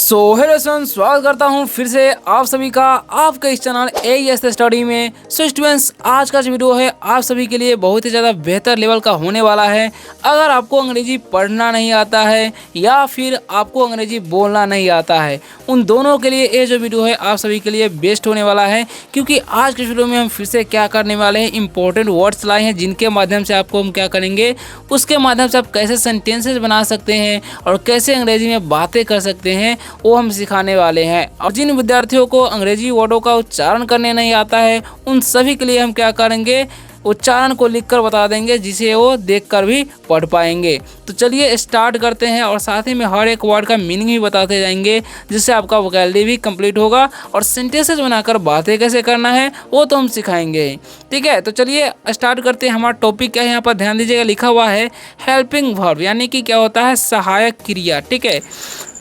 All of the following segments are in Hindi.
सो हेलो स्टूडेंट्स, स्वागत करता हूं फिर से आप सभी का आपके इस चैनल एईएस स्टडी में। सो स्टूडेंट्स, आज का जो वीडियो है आप सभी के लिए बहुत ही ज़्यादा बेहतर लेवल का होने वाला है। अगर आपको अंग्रेजी पढ़ना नहीं आता है या फिर आपको अंग्रेजी बोलना नहीं आता है, उन दोनों के लिए ये जो वीडियो है आप सभी के लिए बेस्ट होने वाला है। क्योंकि आज के वीडियो में हम फिर से क्या करने वाले हैं, इंपॉर्टेंट वर्ड्स लाए हैं जिनके माध्यम से आपको हम क्या करेंगे, उसके माध्यम से आप कैसे सेंटेंसेस बना सकते हैं और कैसे अंग्रेजी में बातें कर सकते हैं वो हम सिखाने वाले हैं। और जिन विद्यार्थियों को अंग्रेजी वर्डों का उच्चारण करने नहीं आता है, उन सभी के लिए हम क्या करेंगे, उच्चारण को लिखकर बता देंगे जिसे वो देखकर भी पढ़ पाएंगे। तो चलिए स्टार्ट करते हैं और साथ ही में हर एक वर्ड का मीनिंग भी बताते जाएंगे, जिससे आपका वोकैबुलरी भी कंप्लीट होगा और सेंटेंसेस बनाकर बातें कैसे करना है वो तो हम सिखाएंगे। ठीक है, तो चलिए स्टार्ट करते हैं। हमारा टॉपिक क्या है, यहाँ पर ध्यान दीजिएगा, लिखा हुआ है हेल्पिंग वर्ब, यानी कि क्या होता है, सहायक क्रिया। ठीक है,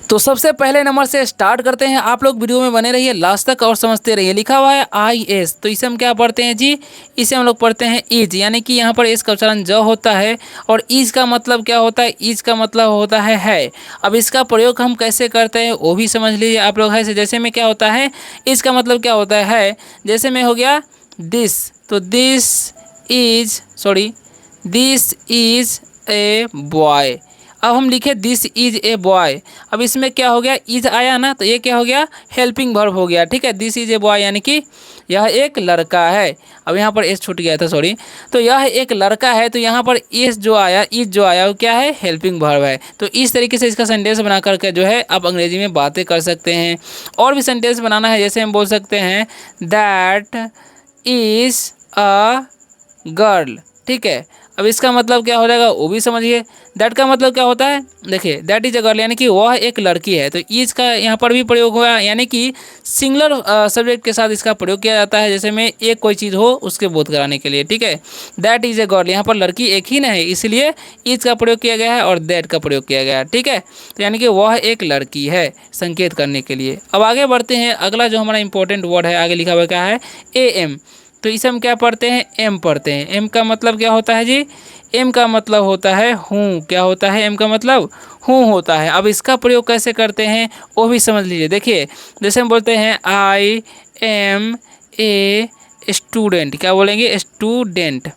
तो सबसे पहले नंबर से स्टार्ट करते हैं। आप लोग वीडियो में बने रहिए लास्ट तक और समझते रहिए। लिखा हुआ है IS, तो इसे हम क्या पढ़ते हैं जी, इसे हम लोग पढ़ते हैं इज, यानी कि यहाँ पर इस का उच्चारण ज होता है और इज का मतलब क्या होता है, इज का मतलब होता है। अब इसका प्रयोग हम कैसे करते हैं वो भी समझ लीजिए आप लोग। है जैसे में क्या होता है, इसका मतलब क्या होता है, जैसे में हो गया दिस, तो दिस इज ए बॉय। अब हम लिखे दिस इज ए बॉय, अब इसमें क्या हो गया, इज आया ना, तो ये क्या हो गया, हेल्पिंग वर्ब हो गया। ठीक है, दिस इज ए बॉय यानी कि यह एक लड़का है। अब यहाँ पर एस छूट गया था, सॉरी। तो यह एक लड़का है, तो यहाँ पर एस जो आया, इज जो आया वो क्या है, हेल्पिंग वर्ब है। तो इस तरीके से इसका सेंटेंस बना करके जो है आप अंग्रेजी में बातें कर सकते हैं। और भी सेंटेंस बनाना है, जैसे हम बोल सकते हैं दैट इज अ गर्ल। ठीक है, अब इसका मतलब क्या हो जाएगा वो भी समझिए। दैट का मतलब क्या होता है, देखिए दैट इज अ गर्ल यानी कि वह एक लड़की है। तो इज का यहाँ पर भी प्रयोग हुआ, यानी कि सिंगुलर सब्जेक्ट के साथ इसका प्रयोग किया जाता है, जैसे में एक कोई चीज़ हो उसके बोध कराने के लिए। ठीक है, दैट इज ए गर्ल, यहाँ पर लड़की एक ही ना है, इसलिए इज का प्रयोग किया गया है और दैट का प्रयोग किया गया है। ठीक है, तो यानी कि वह एक लड़की है, संकेत करने के लिए। अब आगे बढ़ते हैं, अगला जो हमारा इंपॉर्टेंट वर्ड है, आगे लिखा हुआ क्या है, AM। तो इसे हम क्या पढ़ते हैं, एम पढ़ते हैं। एम का मतलब क्या होता है जी, एम का मतलब होता है हूँ। क्या होता है, एम का मतलब हूँ होता है। अब इसका प्रयोग कैसे करते हैं वो भी समझ लीजिए। देखिए जैसे हम बोलते हैं आई एम ए स्टूडेंट, क्या बोलेंगे, स्टूडेंट।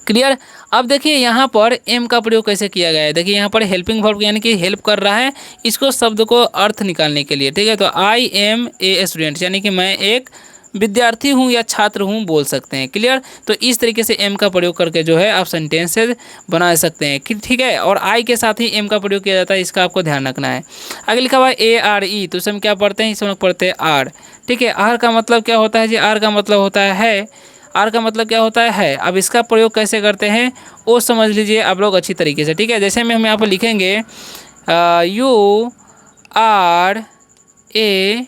क्लियर। अब देखिए यहाँ पर एम का प्रयोग कैसे किया गया है, देखिए यहाँ पर हेल्पिंग वर्ब यानी कि हेल्प कर रहा है इसको, शब्द को अर्थ निकालने के लिए। ठीक है, तो आई एम ए स्टूडेंट यानी कि मैं एक विद्यार्थी हूँ या छात्र हूँ बोल सकते हैं। क्लियर। तो इस तरीके से एम का प्रयोग करके जो है आप सेंटेंसेस बना सकते हैं। ठीक है, और आई के साथ ही एम का प्रयोग किया जाता है, इसका आपको ध्यान रखना है। आगे लिखा हुआ है ARE, तो इसे हम क्या पढ़ते हैं, इसे हम लोग पढ़ते हैं आर। ठीक है, आर का मतलब क्या होता है जी, आर का मतलब होता है, आर का मतलब क्या होता है। अब इसका प्रयोग कैसे करते हैं वो समझ लीजिए आप लोग अच्छी तरीके से। ठीक है, जैसे में हम यहाँ पर लिखेंगे यू आर ए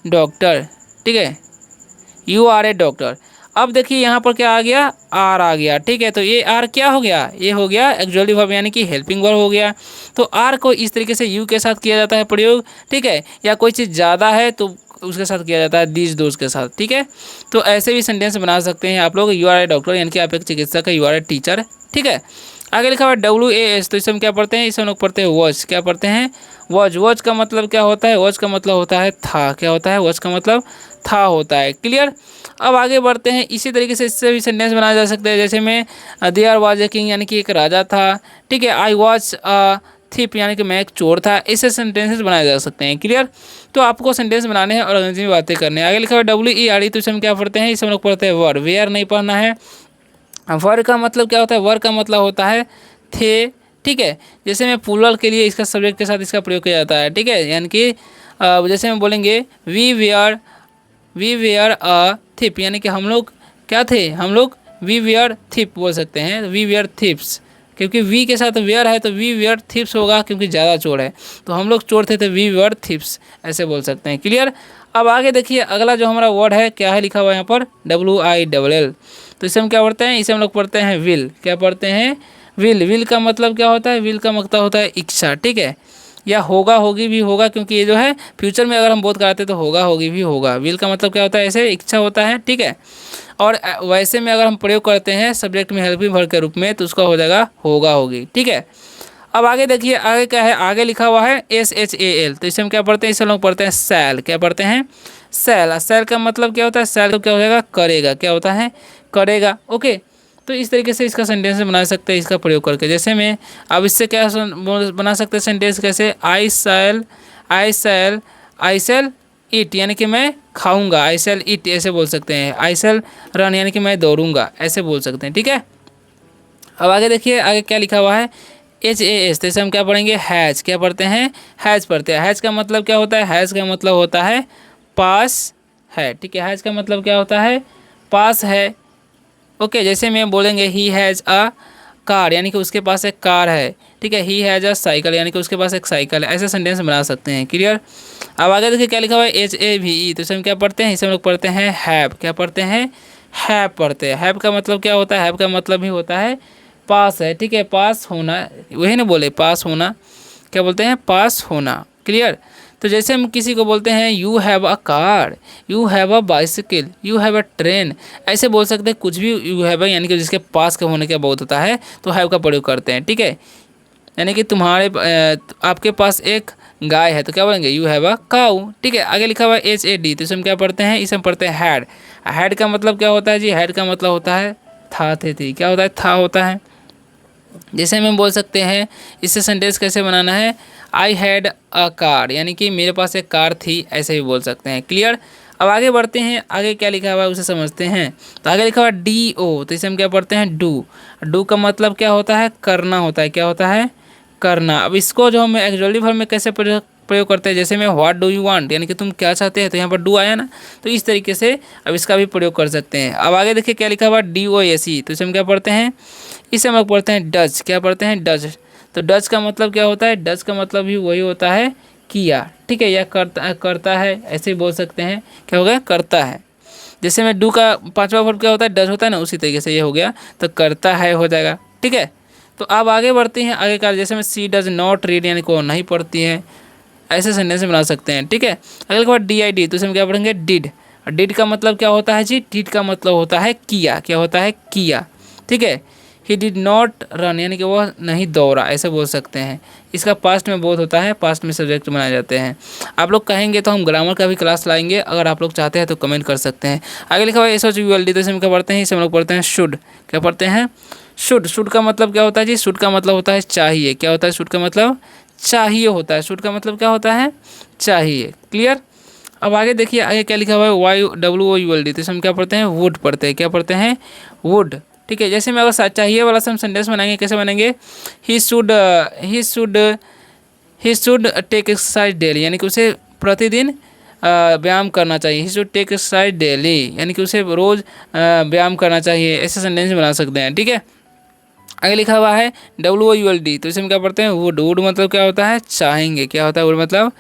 डॉक्टर। ठीक है, यू आर ए डॉक्टर। अब देखिए यहाँ पर क्या आ गया, आर आ गया। ठीक है, तो ये आर क्या हो गया, ये हो गया एक्चुअली वर्ब यानी कि हेल्पिंग वर्ब हो गया। तो आर को इस तरीके से यू के साथ किया जाता है प्रयोग। ठीक है, या कोई चीज़ ज़्यादा है तो उसके साथ किया जाता है दीज दोस्त के साथ। ठीक है, तो ऐसे भी सेंटेंस बना सकते हैं आप लोग। यू आर ए डॉक्टर यानी कि आप एक चिकित्सक है, यू आर ए टीचर। ठीक है, आगे लिखा हुआ है WAS, तो इसे हम क्या पढ़ते हैं, इसे हम लोग पढ़ते हैं वॉच। क्या पढ़ते हैं, वॉच। वॉच का मतलब क्या होता है, वॉच का मतलब होता है था। क्या होता है, वॉच का मतलब था होता है। क्लियर। अब आगे बढ़ते हैं, इसी तरीके से इससे भी सेंटेंस बनाया जा सकता है, जैसे में देयर वाज ए किंग यानी कि एक राजा था। ठीक है, आई वॉज अ थिप यानी कि मैं एक चोर था। ऐसे सेंटेंसेस बनाए जा सकते हैं। क्लियर। तो आपको सेंटेंस बनाने हैं और अंग्रेजी में बातें करने हैं। आगे लिखा हुआ है WERD, तो इसे हम क्या पढ़ते हैं, इसे हम लोग पढ़ते हैं वर्ड। वेयर नहीं पढ़ना है। वर्ड का मतलब क्या होता है, वर्ड का मतलब होता है थे। ठीक है, जैसे में प्लूरल के लिए इसका सब्जेक्ट के साथ इसका प्रयोग किया जाता है। ठीक है, यानी कि जैसे हम बोलेंगे वी वेयर अ थिप, यानी कि हम लोग क्या थे, हम लोग वी वेयर थिप बोल सकते हैं, वी वेयर थिप्स। क्योंकि वी के साथ वेयर है तो वी वेयर थिप्स होगा, क्योंकि ज़्यादा चोर है, तो हम लोग चोर थे तो वी वेयर थिप्स ऐसे बोल सकते हैं। क्लियर। अब आगे देखिए अगला जो हमारा वर्ड है क्या है, लिखा हुआ है यहाँ पर WILL, तो इसे हम क्या पढ़ते हैं, इसे हम लोग पढ़ते हैं विल। क्या पढ़ते हैं, विल। विल का मतलब क्या होता है, विल का मतलब होता है इच्छा। ठीक है, या होगा होगी भी होगा, क्योंकि ये जो है फ्यूचर में अगर हम बोध कराते तो होगा होगी भी होगा। विल का मतलब क्या होता है, ऐसे इच्छा होता है। ठीक है, और वैसे में अगर हम प्रयोग करते हैं सब्जेक्ट में हेल्पिंग वर्ब के रूप में तो उसका हो जाएगा होगा होगी। ठीक है, अब आगे देखिए, आगे क्या है, आगे लिखा हुआ है SHAL, तो इसे हम क्या पढ़ते हैं, इसे हम लोग पढ़ते हैं शैल। क्या पढ़ते हैं, शैल। शैल का मतलब क्या होता है, शैल तो क्या हो जाएगा, करेगा। क्या होता है, करेगा। ओके, तो इस तरीके से इसका सेंटेंस बना सकते हैं इसका प्रयोग करके। जैसे में अब इससे क्या बना सकते हैं सेंटेंस, कैसे, आई शैल ईट, यानी कि मैं खाऊंगा। आई शैल ईट ऐसे बोल सकते हैं। आई शैल रन, यानी कि मैं दौड़ूंगा, ऐसे बोल सकते हैं। ठीक है, अब आगे देखिए, आगे क्या लिखा हुआ है, HAS, तो इसे हम क्या पढ़ेंगे, हैज। क्या पढ़ते हैं, हैज पढ़ते हैं। हैज का मतलब क्या होता है, हैज का मतलब होता है पास है। ठीक है, हैज का मतलब क्या होता है, पास है। ओके, जैसे मैं बोलेंगे ही हैज़ अ कार, यानी कि उसके पास एक कार है। ठीक है, ही हैज़ अ साइकिल, यानी कि उसके पास एक साइकिल है। ऐसे सेंटेंस बना सकते हैं। क्लियर। अब आगे देखिए क्या लिखा हुआ है, HAVE, तो इसे हम क्या पढ़ते हैं, इसे हम लोग पढ़ते हैं हैव। क्या पढ़ते हैं, हैव पढ़ते हैं। हैव का मतलब क्या होता है, हैव का मतलब ही होता है पास है। ठीक है, पास होना, वही ना बोले, पास होना। क्या बोलते हैं, पास होना। क्लियर। तो जैसे हम किसी को बोलते हैं you have a car, you have a bicycle, you have a train, ऐसे बोल सकते हैं कुछ भी। यू हैव अ यानी कि जिसके पास का होने का बहुत होता है, तो हैव का प्रयोग करते हैं। ठीक है, यानी कि तुम्हारे आपके पास एक गाय है, तो क्या बोलेंगे, यू हैव अ काऊ। ठीक है, आगे लिखा हुआ है HAD, तो इसे हम क्या पढ़ते हैं, इसे हम पढ़ते हैं हैड। हैड का मतलब क्या होता है जी, हैड का मतलब होता है था, थे, थी। क्या होता है, था होता है। जैसे हम बोल सकते हैं, इससे सेंटेंस कैसे बनाना है, आई हैड अ कार, यानी कि मेरे पास एक कार थी, ऐसे भी बोल सकते हैं। क्लियर। अब आगे बढ़ते हैं, आगे क्या लिखा हुआ है उसे समझते हैं। तो आगे लिखा हुआ है DO, तो इसे हम क्या पढ़ते हैं, डू। डू का मतलब क्या होता है, करना होता है। क्या होता है, करना। अब इसको जो हम एक्चुअली फॉर्म में कैसे प्रयोग करते हैं, जैसे में व्हाट डू यू वांट, यानी कि तुम क्या चाहते हैं, तो यहाँ पर डू आया ना, तो इस तरीके से अब इसका भी प्रयोग कर सकते हैं। अब आगे देखिए क्या लिखा हुआ है DOAC, तो इसे हम क्या पढ़ते हैं, इसे हम लोग पढ़ते हैं डच। क्या पढ़ते हैं, डच। तो डच का मतलब क्या होता है, डच का मतलब भी वही होता है किया। ठीक है, या करता है, ऐसे ही बोल सकते हैं। क्या हो गया, करता है। जैसे में डू का पांचवा वर्ब क्या होता है, डच होता है ना, उसी तरीके से ये हो गया, तो करता है हो जाएगा। ठीक है, तो अब आगे बढ़ते हैं, आगे का जैसे में सी डज नॉट रीड, यानी कि वो नहीं पढ़ती है, ऐसे सेंटेंस बना सकते हैं। ठीक है, अगले के बाद DID, तो इसे हम क्या पढ़ेंगे, डिड। डिड का मतलब क्या होता है जी, डिड का मतलब होता है किया। क्या होता है, किया। ठीक है, ही डिड नॉट रन, यानी कि वह नहीं दौड़ा, ऐसे बोल सकते हैं। इसका पास्ट में बोध होता है, पास्ट में सब्जेक्ट बनाए जाते हैं। आप लोग कहेंगे तो हम ग्रामर का भी क्लास लाएंगे, अगर आप लोग चाहते हैं तो कमेंट कर सकते हैं। आगे लिखा हुआ है SHULD, तो इसे हम क्या पढ़ते हैं, इसे हम लोग पढ़ते हैं शुड। क्या पढ़ते हैं, शुड। शुड का मतलब क्या होता है जी, शुड का मतलब होता है चाहिए। क्या होता है, शुड का मतलब चाहिए होता है। शुड का मतलब क्या होता है, चाहिए। क्लियर। अब आगे देखिए, आगे क्या लिखा हुआ है, YWOULD, तो इसे हम क्या पढ़ते हैं, वुड पढ़ते हैं। क्या पढ़ते हैं, वुड। ठीक है, जैसे मैं अगर चाहिए वाला से हम सेंटेंस बनाएंगे, कैसे बनेंगे, he should take exercise daily, यानी कि उसे प्रतिदिन व्यायाम करना चाहिए। He should take exercise daily, यानी कि उसे रोज़ व्यायाम करना चाहिए। ऐसे सेंटेंस बना सकते हैं। ठीक है, आगे लिखा हुआ है WOULD, तो इसे हम क्या पढ़ते हैं, वुड। वुड मतलब क्या होता है, चाहेंगे। क्या होता है, वुड मतलब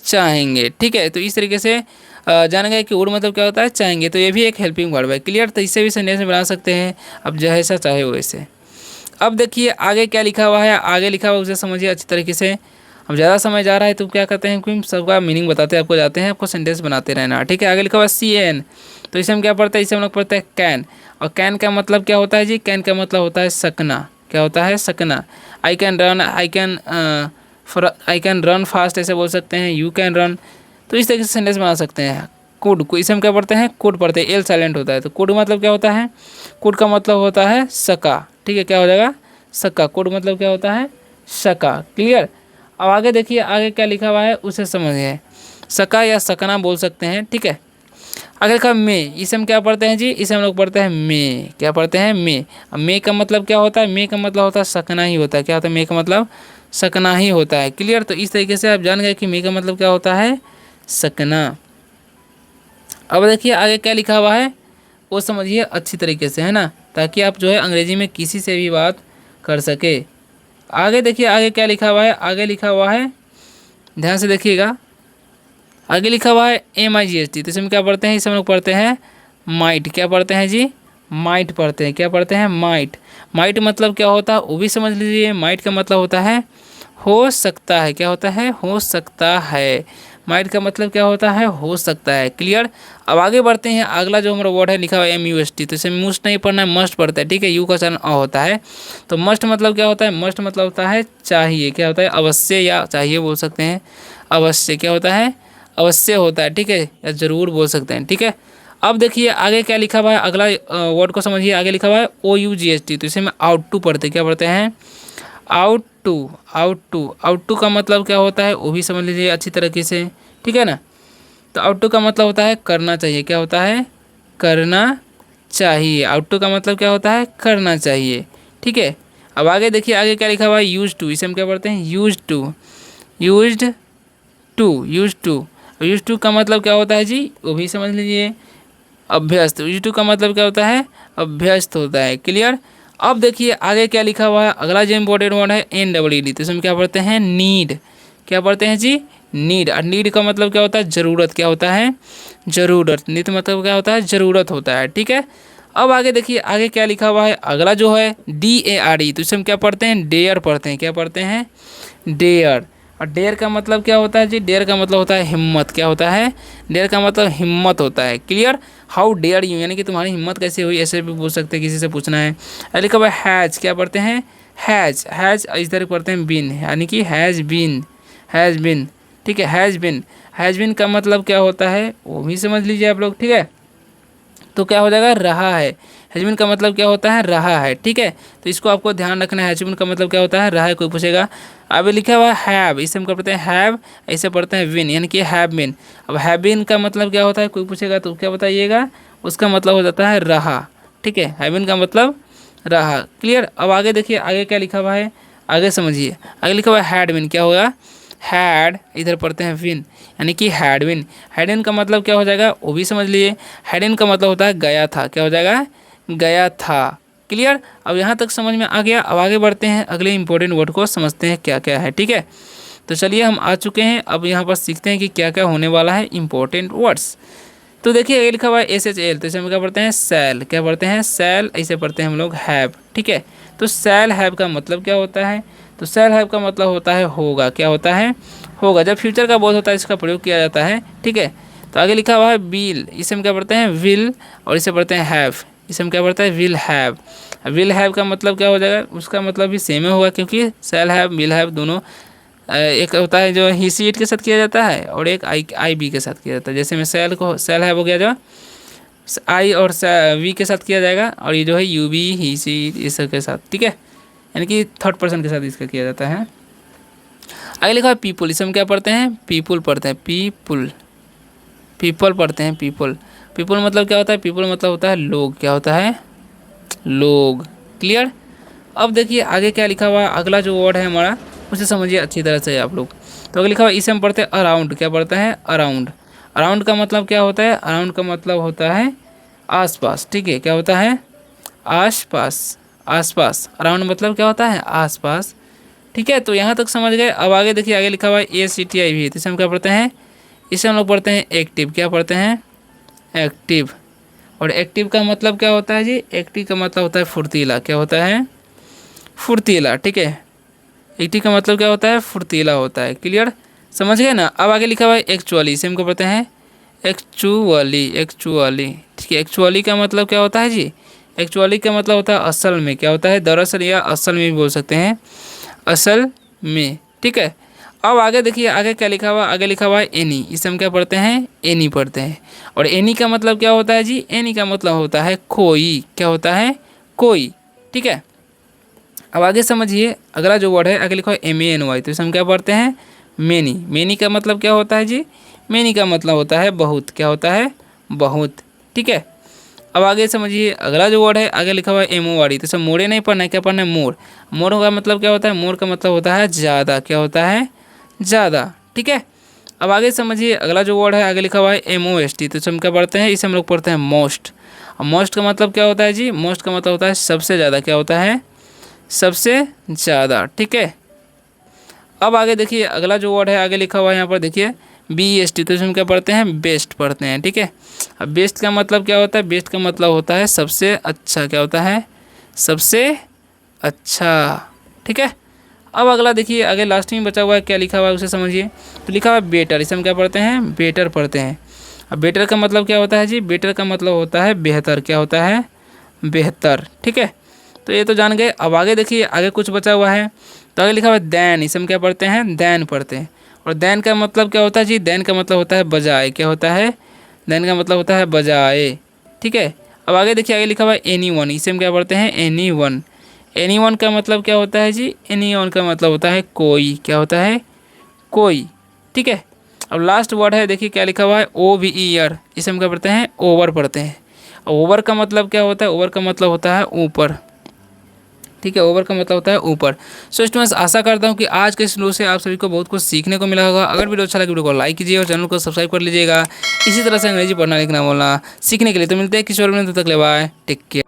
चाहेंगे। ठीक है, तो इस तरीके से जान गए कि वुड मतलब क्या होता है, चाहेंगे। तो ये भी एक हेल्पिंग वर्ब है। क्लियर। तो इससे भी सेंटेंस बना सकते हैं, अब जैसा चाहे वैसे। अब देखिए आगे क्या लिखा हुआ है, आगे लिखा हुआ उसे समझिए अच्छी तरीके से। अब ज़्यादा समय जा रहा है तो क्या करते हैं कि सबका मीनिंग बताते हैं आपको, जाते हैं आपको सेंटेंस बनाते रहना। ठीक है, आगे लिखा हुआ है CAN, तो इसे हम क्या पढ़ते हैं, इसे हम लोग पढ़ते हैं कैन। और कैन का मतलब क्या होता है जी, कैन का मतलब होता है सकना। क्या होता है, सकना। आई कैन रन फास्ट, ऐसे बोल सकते हैं। यू कैन रन, तो इस तरीके से सेंटेंस बना सकते हैं। कुड को इसे हम क्या पढ़ते हैं, कुड पढ़ते हैं, एल साइलेंट होता है। तो कुड मतलब क्या होता है, कुड का मतलब होता है सका। ठीक है, क्या हो जाएगा, सका। कुड मतलब क्या होता है, सका। क्लियर। अब आगे देखिए, आगे क्या लिखा हुआ है उसे समझिए। सका या सकना बोल सकते हैं। ठीक है, आगे लिखा मे, इसे हम क्या पढ़ते हैं जी, इसे हम लोग पढ़ते हैं मे। क्या पढ़ते हैं, मे। अब मे का मतलब क्या होता है, मे का मतलब होता है सकना ही होता है। क्या होता है, मे का मतलब सकना ही होता है। क्लियर। तो इस तरीके से आप जान गए कि मे का मतलब क्या होता है, सकना। अब देखिए आगे क्या लिखा हुआ है वो समझिए अच्छी तरीके से, है ना, ताकि आप जो है अंग्रेजी में किसी से भी बात कर सके। आगे देखिए, आगे क्या लिखा हुआ है, आगे लिखा हुआ है, ध्यान से देखिएगा। आगे लिखा हुआ है MIGHT, तो इसमें क्या पढ़ते हैं, इसे हम लोग पढ़ते हैं माइट। क्या पढ़ते हैं जी, माइट पढ़ते हैं। क्या पढ़ते हैं, माइट। माइट मतलब क्या होता है वो भी समझ लीजिए। माइट का मतलब होता है हो सकता है, क्या होता है, हो सकता है। माइट का मतलब क्या होता है, हो सकता है। क्लियर। अब आगे बढ़ते हैं, अगला जो हमारा वर्ड है लिखा हुआ है MUST, तो इसे मस्ट नहीं पढ़ना है, मस्ट पढ़ता है, ठीक है। यू का चलन अ होता है, तो मस्ट मतलब क्या होता है, मस्ट मतलब होता है चाहिए, क्या होता है, अवश्य या चाहिए बोल सकते हैं। अवश्य क्या होता है, अवश्य होता है, ठीक है, या जरूर बोल सकते हैं, ठीक है। अब देखिए आगे क्या लिखा हुआ है, अगला वर्ड को समझिए। आगे लिखा हुआ है OUGHT, तो इसे में आउट टू पढ़ते, क्या पढ़ते हैं, ought to. Ought to, ought to का मतलब क्या होता है वो भी समझ लीजिए अच्छी तरीके से, ठीक है ना। तो आउट टू का मतलब होता है करना चाहिए, क्या होता है, करना चाहिए। आउट टू का मतलब क्या होता है, करना चाहिए, ठीक है। अब आगे देखिए, आगे क्या लिखा हुआ है, यूज टू, इसे हम क्या पढ़ते हैं, use to. Used to, use to. Use to का मतलब क्या होता है जी, वो भी समझ लीजिए, अभ्यस्त। यूज टू का मतलब क्या होता है, अभ्यस्त होता है। क्लियर। अब देखिए आगे क्या लिखा हुआ है, अगला जो इंपॉर्टेंट वर्ड है NEED, तो इसमें क्या पढ़ते हैं, नीड। क्या पढ़ते हैं जी, नीड। और नीड का मतलब क्या होता है, ज़रूरत, क्या होता है, ज़रूरत। नीड मतलब क्या होता है, ज़रूरत होता है, ठीक है। अब आगे देखिए, आगे क्या लिखा हुआ है, अगला जो है DARE, तो इसमें क्या पढ़ते हैं, डेयर पढ़ते हैं, क्या पढ़ते हैं, डेयर। और डेयर का मतलब क्या होता है जी, डेयर का मतलब होता है हिम्मत, क्या होता है, डेयर का मतलब हिम्मत होता है। क्लियर। हाउ डेयर यू, यानी कि तुम्हारी हिम्मत कैसे हुई, ऐसे भी पूछ सकते हैं, किसी से पूछना है। लिखा हुआ है हैज, क्या पढ़ते हैं, हैज। हैज इस तरह पढ़ते हैं बिन, यानी कि हैज़ बिन, हैज़ बिन, ठीक है। हैज़ बिन, हैज़ बिन का मतलब क्या होता है वो भी समझ लीजिए आप लोग, ठीक है। तो क्या हो जाएगा, रहा है। हैजबिन का मतलब क्या होता है, रहा है, ठीक है। तो इसको आपको ध्यान रखना है, हैजबिन का मतलब क्या होता है, रहा है। कोई पूछेगा, अभी लिखा हुआ है हैव, इसे हम क्या पढ़ते हैं, हैव, ऐसे पढ़ते हैं विन, यानी कि हैव बिन। अब हैव बिन का मतलब क्या होता है, कोई पूछेगा तो क्या बताइएगा, उसका मतलब हो जाता है रहा, ठीक है। हैव बिन का मतलब रहा। क्लियर। अब आगे देखिए, आगे क्या लिखा हुआ है, आगे समझिए। आगे लिखा हुआ है हैड बिन, क्या होगा, हैड इधर पढ़ते हैं विन, यानी कि हैडविन। हैडविन का मतलब क्या हो जाएगा वो भी समझ लिए। हैडविन का मतलब होता है गया था, क्या हो जाएगा, गया था। क्लियर। अब यहाँ तक समझ में आ गया। अब आगे बढ़ते हैं, अगले इंपॉर्टेंट वर्ड को समझते हैं क्या क्या है, ठीक है। तो चलिए हम आ चुके हैं, अब यहाँ पर सीखते हैं कि क्या क्या होने वाला है इंपॉर्टेंट वर्ड्स। तो देखिए ये लिखा हुआ है SHL, तो इसे हम क्या पढ़ते हैं, सैल, क्या पढ़ते हैं, सैल, ऐसे पढ़ते हैं हम लोग हैव, ठीक है। तो सैल हैव का मतलब क्या होता है, तो सैल हैव का मतलब होता है होगा, क्या होता है, होगा। जब फ्यूचर का बोध होता है इसका प्रयोग किया जाता है, ठीक है। तो आगे लिखा हुआ है विल, इसे हम क्या पढ़ते हैं, विल, और इसे पढ़ते हैं हैव, इसे हम क्या पढ़ते हैं, विल हैव। विल हैव का मतलब क्या हो जाएगा, उसका मतलब भी सेम ही होगा, क्योंकि सेल हैव विल हैव दोनों एक होता है जो ही सी इट के साथ किया जाता है, और एक आई बी के साथ किया जाता है। जैसे में सेल को सेल हैव हो गया, जो आई और वी के साथ किया जाएगा, और ये जो है यू बी ही सी इस के साथ, ठीक है, यानी कि थर्ड पर्सन के साथ इसका किया जाता है। आगे लिखा है पीपुल, इसे हम क्या पढ़ते हैं, पीपुल पढ़ते हैं, पीपुल, पीपल पढ़ते हैं, पीपल। पीपल मतलब क्या होता है, पीपल मतलब होता है लोग, क्या होता है, लोग। क्लियर। अब देखिए आगे क्या लिखा हुआ है, अगला जो वर्ड है हमारा उसे समझिए अच्छी तरह से आप लोग। तो आगे लिखा हुआ है, इसे हम पढ़ते हैं अराउंड, क्या पढ़ते हैं, अराउंड। अराउंड का मतलब क्या होता है, अराउंड का मतलब होता है आसपास, ठीक है, क्या होता है, आसपास, आसपास। अराउंड मतलब क्या होता है, आसपास, ठीक है। तो यहाँ तक समझ गए। अब आगे देखिए, आगे लिखा हुआ है ACTIV भी, तो इसे हम क्या पढ़ते हैं, इसे हम लोग पढ़ते हैं एक्टिव, क्या पढ़ते हैं, एक्टिव। और एक्टिव का मतलब क्या होता है जी, एक्टिव का मतलब होता है फुर्तीला, क्या होता है, फुर्तीला, ठीक है। एक्टिव का मतलब क्या होता है, फुर्तीला होता है। क्लियर। समझ गए ना। अब आगे लिखा हुआ है एक्चुअली, इसे हम क्या पढ़ते हैं, एक्चुअली, एक्चुअली, ठीक है। एक्चुअली का मतलब क्या होता है जी, एक्चुअली का मतलब होता है असल में, क्या होता है, दरअसल या असल में भी बोल सकते हैं, असल में, ठीक है। अब आगे देखिए, आगे क्या लिखा हुआ, आगे लिखा हुआ है एनी, इसे हम क्या पढ़ते हैं, एनी पढ़ते हैं। और एनी का मतलब क्या होता है जी, एनी का मतलब होता है कोई, क्या होता है, कोई, ठीक है। अब आगे समझिए, अगला जो वर्ड है आगे लिखा है MANY, तो इसे हम क्या पढ़ते हैं, मैनी। मैनी का मतलब क्या होता है जी, मैनी का मतलब होता है बहुत, क्या होता है, बहुत, ठीक है। अब आगे समझिए, अगला जो वर्ड है आगे लिखा हुआ है MORE, तो सब मोड़े नहीं पढ़ना है, क्या पढ़ना है, मोर। मोर का मतलब क्या होता है, मोर का मतलब होता है ज़्यादा, क्या होता है, ज़्यादा, ठीक है। अब आगे समझिए, अगला जो वर्ड है आगे लिखा हुआ है MOST, तो हम क्या पढ़ते हैं, इसे हम लोग पढ़ते हैं मोस्ट। और मोस्ट का मतलब क्या होता है जी, मोस्ट का मतलब होता है सबसे ज़्यादा, क्या होता है, सबसे ज़्यादा, ठीक है। अब आगे देखिए, अगला जो वर्ड है आगे लिखा हुआ है यहाँ पर देखिए BEST, तो इसमें क्या पढ़ते हैं, बेस्ट पढ़ते हैं, ठीक है। अब बेस्ट का मतलब क्या होता है, बेस्ट का मतलब होता है सबसे अच्छा, क्या होता है, सबसे अच्छा, ठीक है। अब अगला देखिए, आगे लास्ट में बचा हुआ है, क्या लिखा हुआ है उसे समझिए। तो लिखा हुआ है बेटर, इसे हम क्या पढ़ते हैं, बेटर पढ़ते हैं। अब बेटर का मतलब क्या होता है जी, बेटर का मतलब होता है बेहतर, क्या होता है, बेहतर, ठीक है। तो ये तो जान गए। अब आगे देखिए, आगे कुछ बचा हुआ है, तो आगे लिखा हुआ है दैन, इसे हम क्या पढ़ते हैं, दैन पढ़ते हैं। और दैन का मतलब क्या होता है जी, दैन का मतलब होता है बजाय, क्या होता है, दैन का मतलब होता है बजाय, ठीक है। अब आगे देखिए, आगे लिखा हुआ है एनी वन, इसे हम क्या पढ़ते हैं, एनी वन। एनी वन का मतलब क्या होता है जी, एनी वन का मतलब होता है कोई, क्या होता है, कोई, ठीक है। अब लास्ट वर्ड है, देखिए क्या लिखा हुआ है, ओ वी ई आर, इसे हम क्या पढ़ते हैं, ओवर पढ़ते हैं। ओवर का मतलब क्या होता है, ओवर का मतलब होता है ऊपर, ठीक है, ओवर का मतलब होता है ऊपर। सो स्टूडेंट्स, आशा करता हूँ कि आज के इस वीडियो से आप सभी को बहुत कुछ सीखने को मिला होगा। अगर वीडियो अच्छा लगे वीडियो को लाइक कीजिए और चैनल को सब्सक्राइब कर लीजिएगा। इसी तरह से अंग्रेजी पढ़ना लिखना बोलना सीखने के लिए। तो मिलते हैं किसी और में, तब तक ले बाय, टेक केयर।